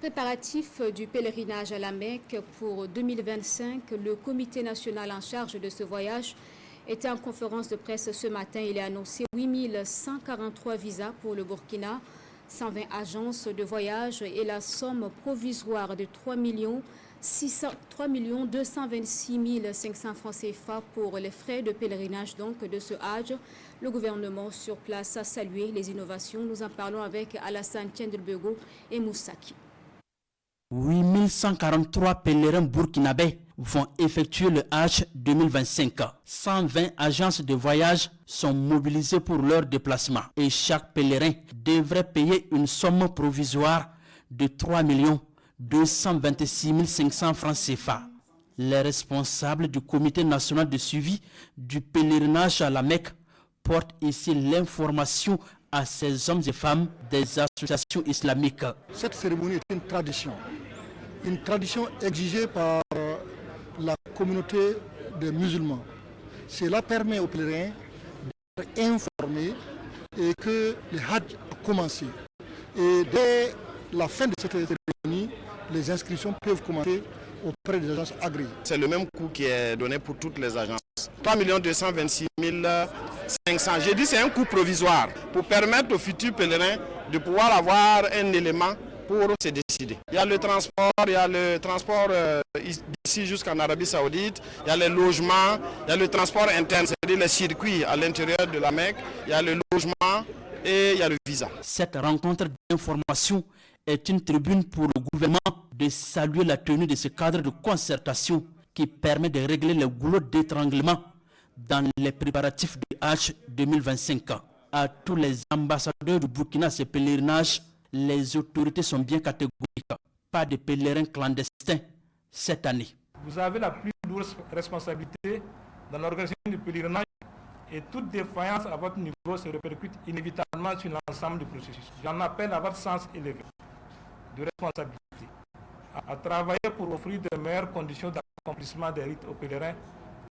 Préparatifs du pèlerinage à la Mecque pour 2025, le comité national en charge de ce voyage était en conférence de presse ce matin. Il a annoncé 8143 visas pour le Burkina, 120 agences de voyage et la somme provisoire de 3 226 500 francs CFA pour les frais de pèlerinage donc de ce Hajj. Le gouvernement sur place a salué les innovations. Nous en parlons avec Alassane Tiendelbego et Moussaki. 8143 pèlerins burkinabés vont effectuer le Hajj 2025. 120 agences de voyage sont mobilisées pour leur déplacement et chaque pèlerin devrait payer une somme provisoire de 3 226 500 francs CFA. Les responsables du comité national de suivi du pèlerinage à la Mecque portent ici l'information à ces hommes et femmes des associations islamiques. Cette cérémonie est une tradition exigée par la communauté des musulmans. Cela permet aux pèlerins d'être informés et que le Hajj a commencé. Et dès la fin de cette cérémonie, les inscriptions peuvent commencer auprès des agences agréées. C'est le même coût qui est donné pour toutes les agences. 3 226 500. J'ai dit c'est un coût provisoire pour permettre aux futurs pèlerins de pouvoir avoir un élément pour se décider. Il y a le transport d'ici jusqu'en Arabie Saoudite, il y a les logements, il y a le transport interne, c'est-à-dire les circuits à l'intérieur de la Mecque, il y a le logement et il y a le visa. Cette rencontre d'information est une tribune pour le gouvernement de saluer la tenue de ce cadre de concertation qui permet de régler le goulot d'étranglement dans les préparatifs du Hajj 2025. À tous les ambassadeurs du Burkina, ces pèlerinages, les autorités sont bien catégoriques. Pas de pèlerins clandestins cette année. Vous avez la plus lourde responsabilité dans l'organisation du pèlerinage et toute défaillance à votre niveau se répercute inévitablement sur l'ensemble du processus. J'en appelle à votre sens élevé de responsabilité, à travailler pour offrir de meilleures conditions d'accomplissement des rites aux pèlerins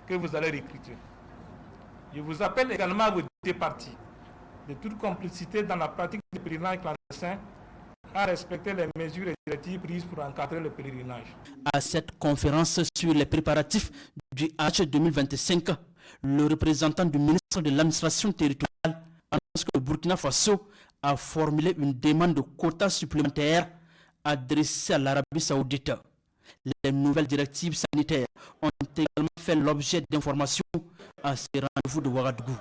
que vous allez recruter. Je vous appelle également à vous départir de toute complicité dans la pratique du pèlerinage clandestin, à respecter les mesures et directives prises pour encadrer le pèlerinage. À cette conférence sur les préparatifs du Hajj 2025, le représentant du ministre de l'administration territoriale annonce que le Burkina Faso a formulé une demande de quotas supplémentaires adressée à l'Arabie Saoudite. Les nouvelles directives sanitaires ont également fait l'objet d'informations à ces rendez-vous de Ouagadougou.